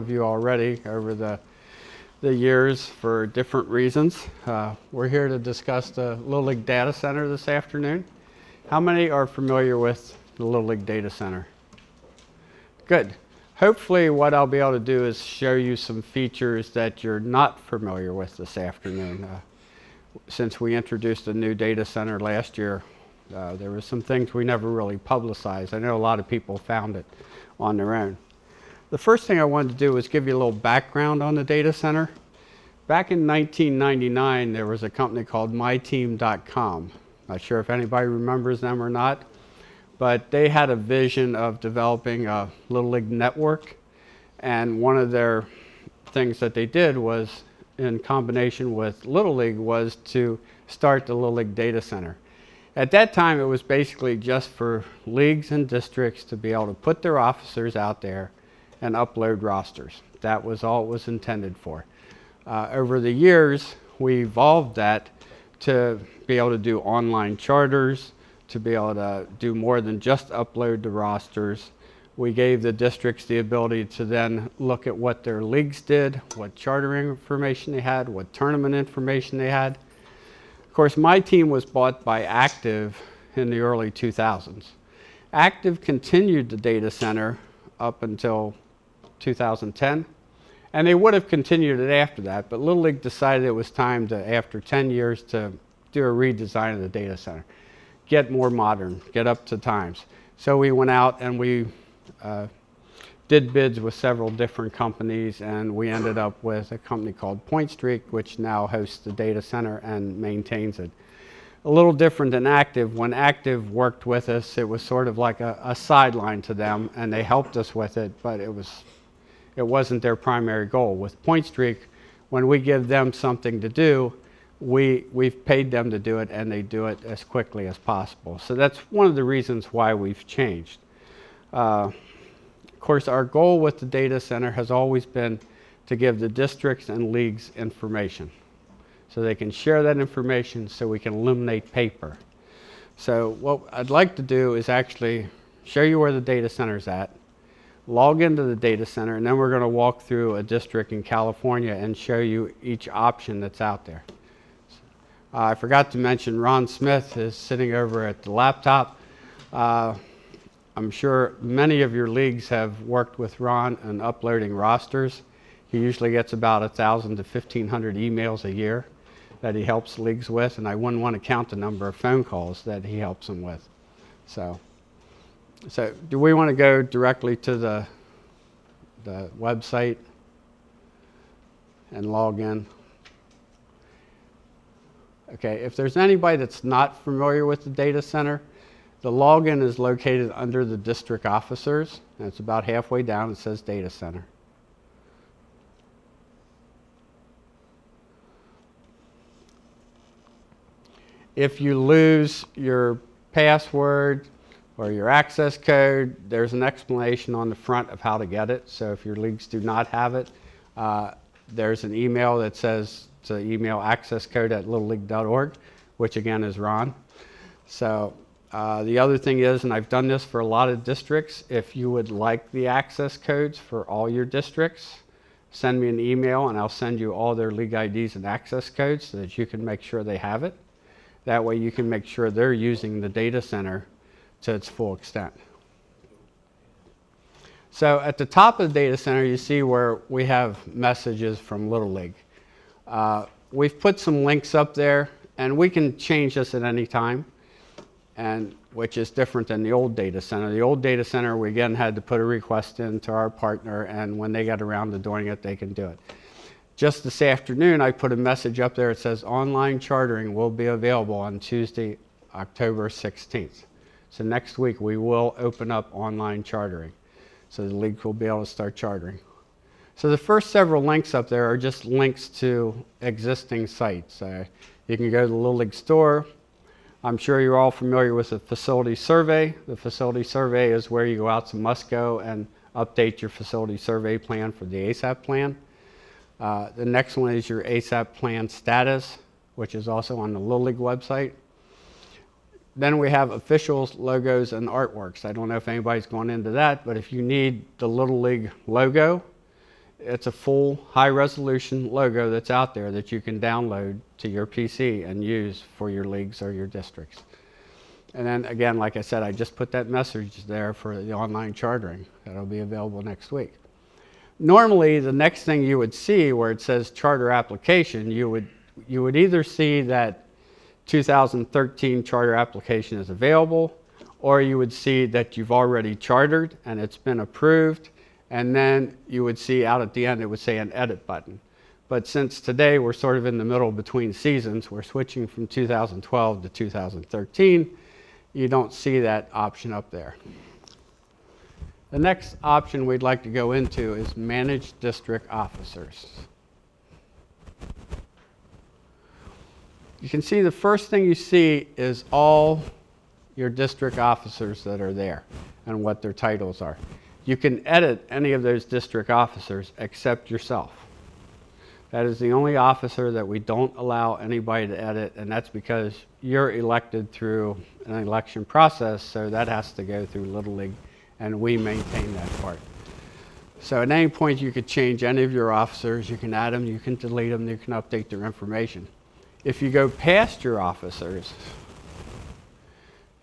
of you already over the years for different reasons. We're here to discuss the Little League Data Center this afternoon. How many are familiar with the Little League Data Center? Good. Hopefully what I'll be able to do is show you some features that you're not familiar with this afternoon. Since we introduced a new data center last year, there were some things we never really publicized. I know a lot of people found it on their own. The first thing I wanted to do was give you a little background on the data center. Back in 1999, there was a company called myteam.com. Not sure if anybody remembers them or not, but they had a vision of developing a Little League network, and one of their things that they did was, in combination with Little League, was to start the Little League Data Center. At that time, it was basically just for leagues and districts to be able to put their officers out there and upload rosters. That was all it was intended for. Over the years, we evolved that to be able to do online charters, to be able to do more than just upload the rosters. We gave the districts the ability to then look at what their leagues did, what chartering information they had, what tournament information they had. Of course, my team was bought by Active in the early 2000s. Active continued the data center up until 2010, and they would have continued it after that, but Little League decided it was time to, after 10 years, to do a redesign of the data center, get more modern, get up to times. So we went out and we did bids with several different companies, and we ended up with a company called Point Streak, which now hosts the data center and maintains it. A little different than Active. When Active worked with us, it was sort of like a sideline to them, and they helped us with it, but it wasn't their primary goal. With Point Streak, when we give them something to do, we've paid them to do it, and they do it as quickly as possible. So that's one of the reasons why we've changed. Of course, our goal with the data center has always been to give the districts and leagues information, so they can share that information so we can eliminate paper. So what I'd like to do is actually show you where the data center's at, log into the data center, and then we're going to walk through a district in California and show you each option that's out there. I forgot to mention Ron Smith is sitting over at the laptop. I'm sure many of your leagues have worked with Ron in uploading rosters. He usually gets about 1,000 to 1,500 emails a year that he helps leagues with, and I wouldn't want to count the number of phone calls that he helps them with. So do we want to go directly to the website and log in? Okay, if there's anybody that's not familiar with the data center, the login is located under the district officers, and it's about halfway down. It says data center. If you lose your password or your access code, there's an explanation on the front of how to get it. So if your leagues do not have it, there's an email that says to email accesscode@littleleague.org, which again is Ron. So the other thing is, and I've done this for a lot of districts, if you would like the access codes for all your districts, send me an email and I'll send you all their league IDs and access codes so that you can make sure they have it. That way you can make sure they're using the data center to its full extent. So at the top of the data center, you see where we have messages from Little League. We've put some links up there, and we can change this at any time, and which is different than the old data center. The old data center, we again had to put a request in to our partner, and when they got around to doing it, they can do it. Just this afternoon, I put a message up there. It says online chartering will be available on Tuesday, October 16th. So next week, we will open up online chartering. So the league will be able to start chartering. So the first several links up there are just links to existing sites. You can go to the Little League store. I'm sure you're all familiar with the facility survey. The facility survey is where you go out to Musco and update your facility survey plan for the ASAP plan. The next one is your ASAP plan status, which is also on the Little League website. Then we have officials, logos, and artworks. I don't know if anybody's gone into that, but if you need the Little League logo, It's a full high-resolution logo that's out there that you can download to your PC and use for your leagues or your districts. And then again, like I said, I just put that message there for the online chartering. That'll be available next week. Normally, the next thing you would see where it says charter application, you would either see that 2013 charter application is available, or you would see that you've already chartered and it's been approved, and then you would see out at the end it would say an edit button. But since today we're sort of in the middle between seasons, we're switching from 2012 to 2013, you don't see that option up there. The next option we'd like to go into is Manage District Officers. You can see the first thing you see is all your district officers that are there and what their titles are. You can edit any of those district officers except yourself. That is the only officer that we don't allow anybody to edit, and that's because you're elected through an election process, so that has to go through Little League, and we maintain that part. So at any point you could change any of your officers, you can add them, you can delete them, you can update their information. If you go past your officers,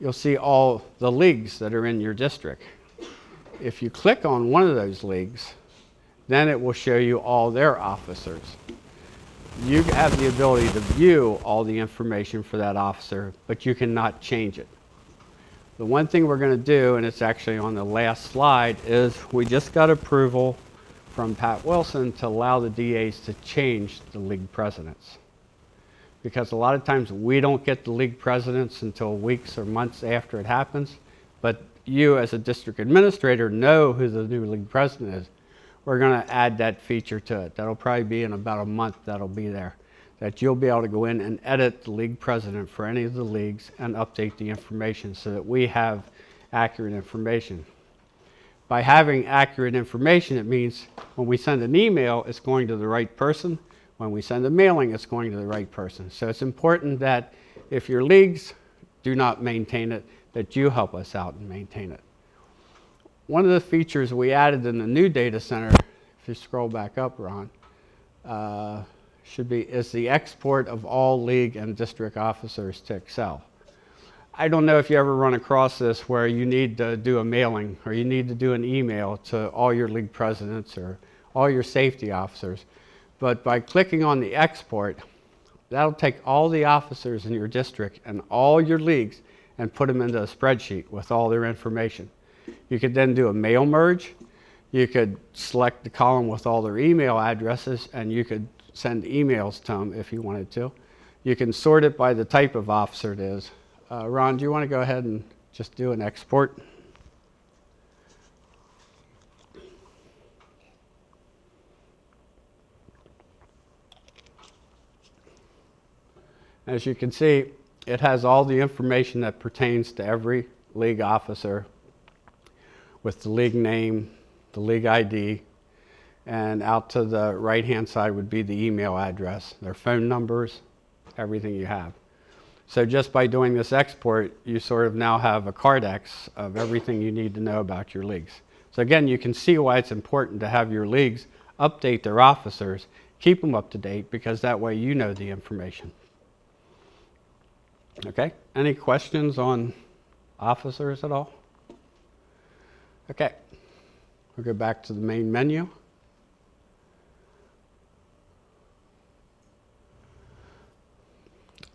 you'll see all the leagues that are in your district. If you click on one of those leagues, then it will show you all their officers. You have the ability to view all the information for that officer, but you cannot change it. The one thing we're going to do, and it's actually on the last slide, is we just got approval from Pat Wilson to allow the DAs to change the league presidents. Because a lot of times we don't get the league presidents until weeks or months after it happens, but you as a district administrator know who the new league president is. We're going to add that feature to it. That'll probably be in about a month that'll be there. That you'll be able to go in and edit the league president for any of the leagues and update the information so that we have accurate information. By having accurate information, it means when we send an email, it's going to the right person. When we send a mailing, it's going to the right person. So it's important that if your leagues do not maintain it, that you help us out and maintain it. One of the features we added in the new data center, if you scroll back up, Ron, is the export of all league and district officers to Excel. I don't know if you ever run across this where you need to do a mailing or you need to do an email to all your league presidents or all your safety officers. But by clicking on the export, that'll take all the officers in your district and all your leagues and put them into a spreadsheet with all their information. You could then do a mail merge. You could select the column with all their email addresses and you could send emails to them if you wanted to. You can sort it by the type of officer it is. Ron, do you want to go ahead and just do an export? As you can see, it has all the information that pertains to every league officer with the league name, the league ID, and out to the right-hand side would be the email address, their phone numbers, everything you have. So just by doing this export, you sort of now have a Cardex of everything you need to know about your leagues. So again, you can see why it's important to have your leagues update their officers, keep them up to date, because that way you know the information. Okay, any questions on officers at all? Okay, we'll go back to the main menu.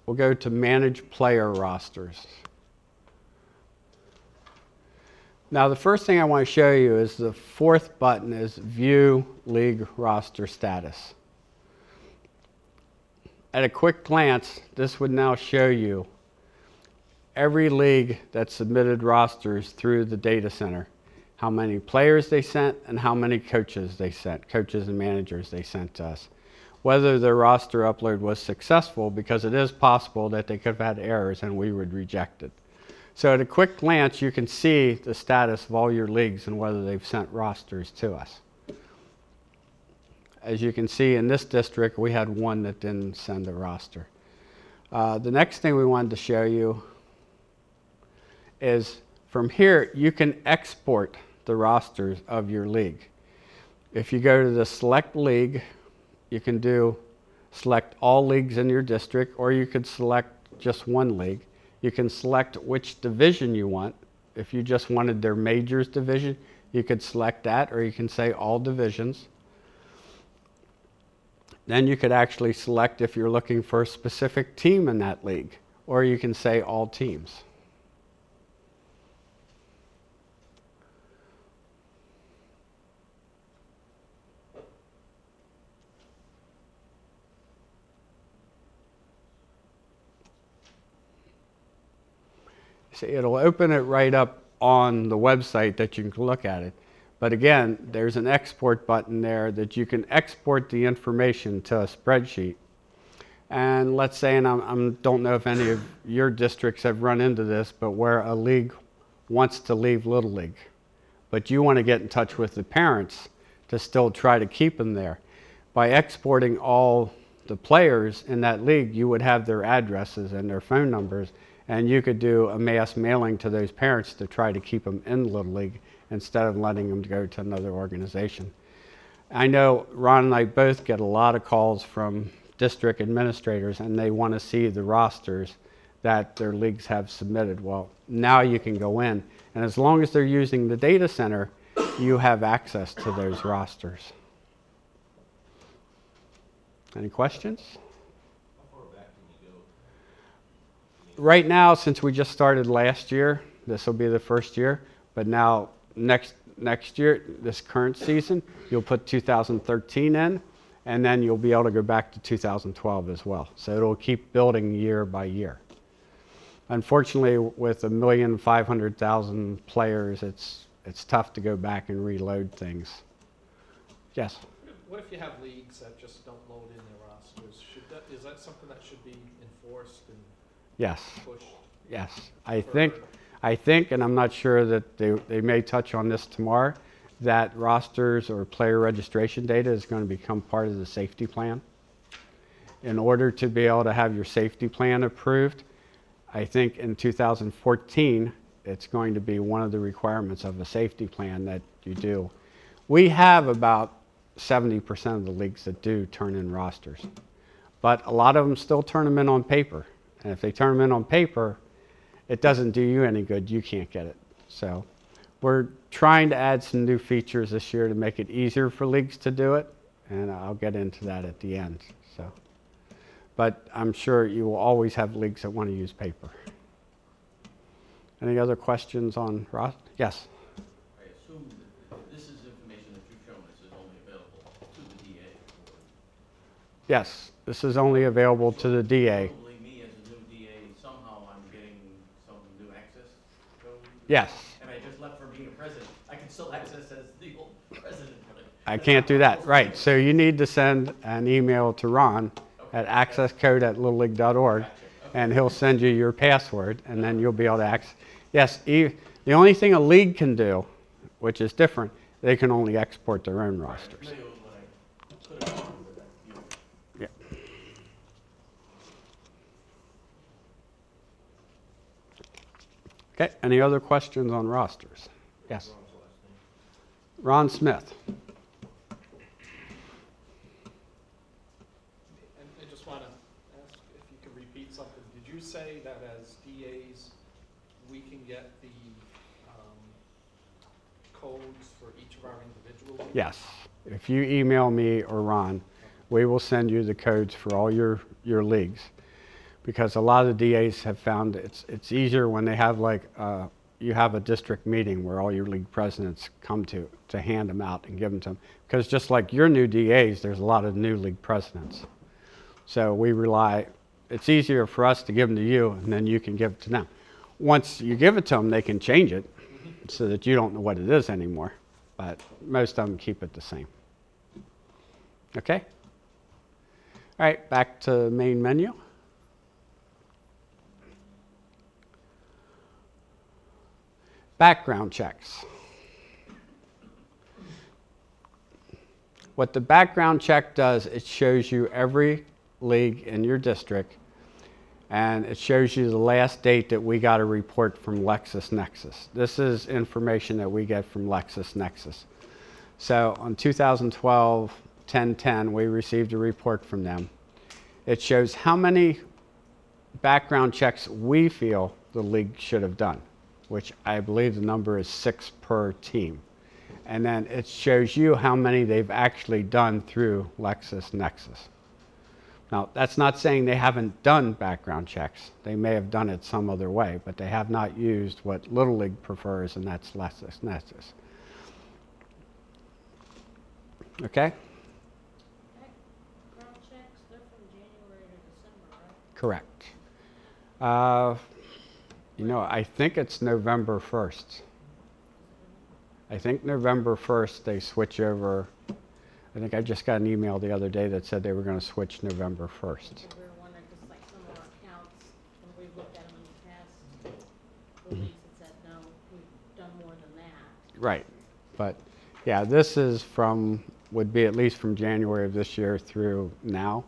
We'll go to Manage Player Rosters. Now the first thing I want to show you is the fourth button is View League Roster Status. At a quick glance, this would now show you every league that submitted rosters through the data center, how many players they sent and how many coaches they sent, coaches and managers they sent to us. Whether their roster upload was successful, because it is possible that they could have had errors and we would reject it. So at a quick glance, you can see the status of all your leagues and whether they've sent rosters to us. As you can see in this district, we had one that didn't send a roster. The next thing we wanted to show you is from here, you can export the rosters of your league. If you go to the select league, you can select all leagues in your district, or you could select just one league. You can select which division you want. If you just wanted their majors division, you could select that, or you can say all divisions. Then you could actually select if you're looking for a specific team in that league, or you can say all teams. So it'll open it right up on the website that you can look at it. But again, there's an export button there that you can export the information to a spreadsheet. And let's say, and I don't know if any of your districts have run into this, but where a league wants to leave Little League, but you want to get in touch with the parents to still try to keep them there. By exporting all the players in that league, you would have their addresses and their phone numbers, and you could do a mass mailing to those parents to try to keep them in Little League instead of letting them go to another organization. I know Ron and I both get a lot of calls from district administrators, and they want to see the rosters that their leagues have submitted. Well, now you can go in, and as long as they're using the data center, you have access to those rosters. Any questions? How far back can you go? Right now, since we just started last year, this will be the first year, but now next year, this current season, you'll put 2013 in, and then you'll be able to go back to 2012 as well. So it'll keep building year by year. Unfortunately, with 1,500,000 players, it's tough to go back and reload things. Yes? What if you have leagues that just don't load in their rosters? Is that something that should be enforced and Yes. pushed? Yes. I think, and I'm not sure that they may touch on this tomorrow, that rosters or player registration data is going to become part of the safety plan. In order to be able to have your safety plan approved, I think in 2014, it's going to be one of the requirements of a safety plan that you do. We have about 70% of the leagues that do turn in rosters, but a lot of them still turn them in on paper. And if they turn them in on paper, it doesn't do you any good. You can't get it. So we're trying to add some new features this year to make it easier for leagues to do it, and I'll get into that at the end. So, but I'm sure you will always have leagues that want to use paper. Any other questions on Ross? Yes? I assume that this is information that you've shown us is only available to the DA. Yes, this is only available to the DA. Probably me as a new DA, somehow I'm getting some new access code. Yes. And I just left for being a president. I can still access as the old president. I can't do that. Right. So you need to send an email to Ron at accesscode@littleleague.org, and he'll send you your password, and then you'll be able to access. Yes, the only thing a league can do, which is different, they can only export their own rosters. Yeah. Okay, any other questions on rosters? Yes. Ron Smith. I just want to ask if you could repeat something. Did you say that as DAs, we can get the codes for each of our individual leagues? Yes. If you email me or Ron, we will send you the codes for all your leagues. Because a lot of the DAs have found it's easier when they have you have a district meeting where all your league presidents come to hand them out and give them to them. Because just like your new DAs, there's a lot of new league presidents. So it's easier for us to give them to you, and then you can give it to them. Once you give it to them, they can change it so that you don't know what it is anymore. But most of them keep it the same. Okay? All right, back to the main menu. Background checks. What the background check does, it shows you every league in your district, and it shows you the last date that we got a report from LexisNexis. This is information that we get from LexisNexis. So on 2012, 1010, we received a report from them. It shows how many background checks we feel the league should have done, which I believe the number is 6 per team. And then it shows you how many they've actually done through LexisNexis. Now, that's not saying they haven't done background checks. They may have done it some other way, but they have not used what Little League prefers, and that's LexisNexis. Okay? Background checks, they're from January to December, right? Correct. You know, I think it's November 1st. I think November 1st they switch over. I think I just got an email the other day that said they were going to switch November 1st. We were wondering, because like some of our accounts, when we've looked at them in the past, the leagues had said, no, we've done more than that. Right. But yeah, this is would be at least from January of this year through now.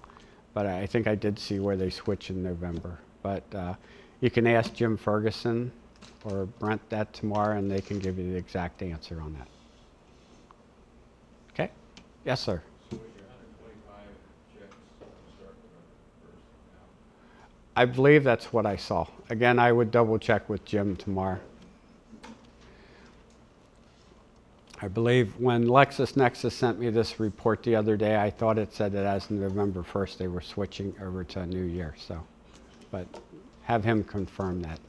But I think I did see where they switch in November. But you can ask Jim Ferguson or Brent that tomorrow, and they can give you the exact answer on that. Okay? Yes, sir. So is your 125 checks start November 1st now? I believe that's what I saw. Again, I would double check with Jim tomorrow. I believe when LexisNexis sent me this report the other day, I thought it said that as of November 1st they were switching over to a new year. So, but have him confirm that.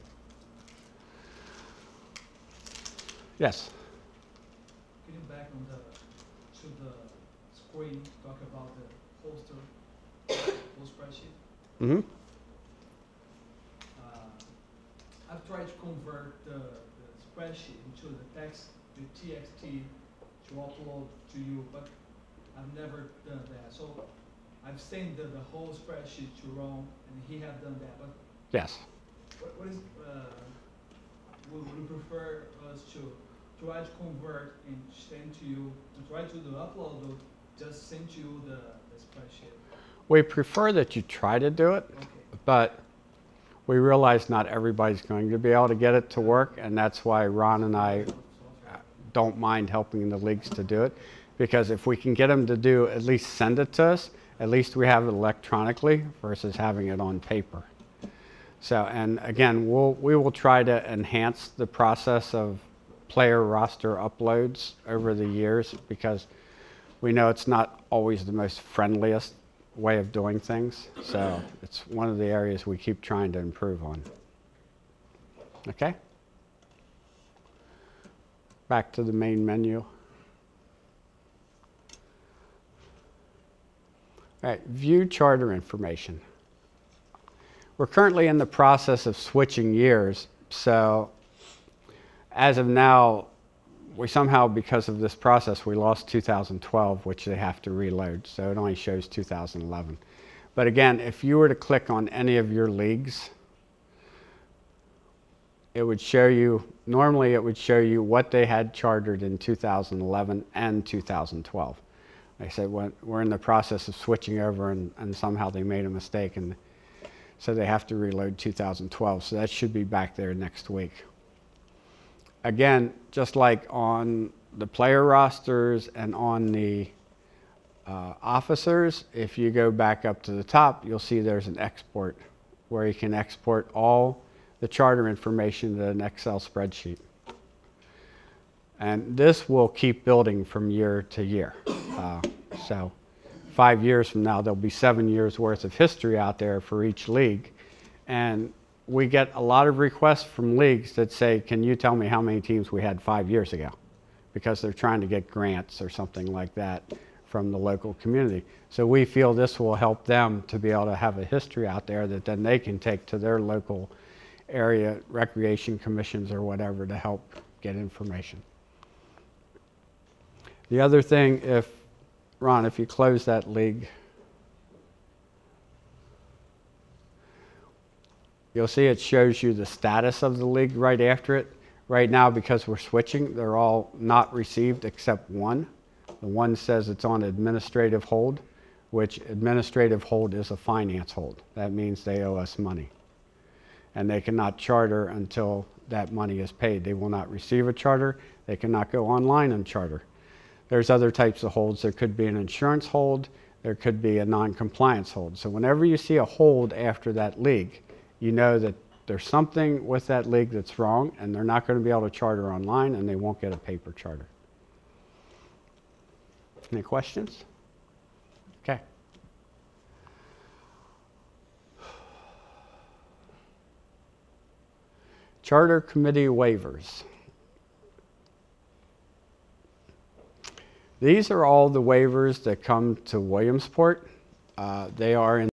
Yes. Getting back on to the screen, talk about the whole spreadsheet. Mm-hmm. I've tried to convert the spreadsheet into the text, the TXT, to upload to you, but I've never done that. So I've sent the whole spreadsheet to Ron, and he have done that. But Yes. what is would you prefer us to try to convert and send to you, and try to do the upload, or just send to you the spreadsheet? We prefer that you try to do it, Okay. but we realize not everybody's going to be able to get it to work, and that's why Ron and I don't mind helping the leagues to do it, because if we can get them to do, at least send it to us, at least we have it electronically versus having it on paper. So, and again, we will try to enhance the process of player roster uploads over the years, because we know it's not always the most friendliest way of doing things. So it's one of the areas we keep trying to improve on. Okay? Back to the main menu. All right, view charter information. We're currently in the process of switching years, so as of now, we somehow, because of this process, we lost 2012, which they have to reload, so it only shows 2011. But again, if you were to click on any of your leagues, it would show you, normally it would show you what they had chartered in 2011 and 2012. Like I said, we're in the process of switching over, and somehow they made a mistake, and so they have to reload 2012. So that should be back there next week. Again, just like on the player rosters and on the officers, if you go back up to the top, you'll see there's an export where you can export all the charter information to an Excel spreadsheet. And this will keep building from year to year. So 5 years from now, there'll be 7 years worth of history out there for each league. And we get a lot of requests from leagues that say, can you tell me how many teams we had 5 years ago? Because they're trying to get grants or something like that from the local community. So we feel this will help them to be able to have a history out there that then they can take to their local area recreation commissions or whatever to help get information. The other thing, Ron, if you close that league, you'll see it shows you the status of the league right after it. Right now, because we're switching, they're all not received except one. The one says it's on administrative hold, which administrative hold is a finance hold. That means they owe us money. And they cannot charter until that money is paid. They will not receive a charter. They cannot go online and charter. There's other types of holds. There could be an insurance hold. There could be a non-compliance hold. So whenever you see a hold after that league, you know that there's something with that league that's wrong, and they're not going to be able to charter online, and they won't get a paper charter. Any questions? Okay. Charter committee waivers. These are all the waivers that come to Williamsport. They are in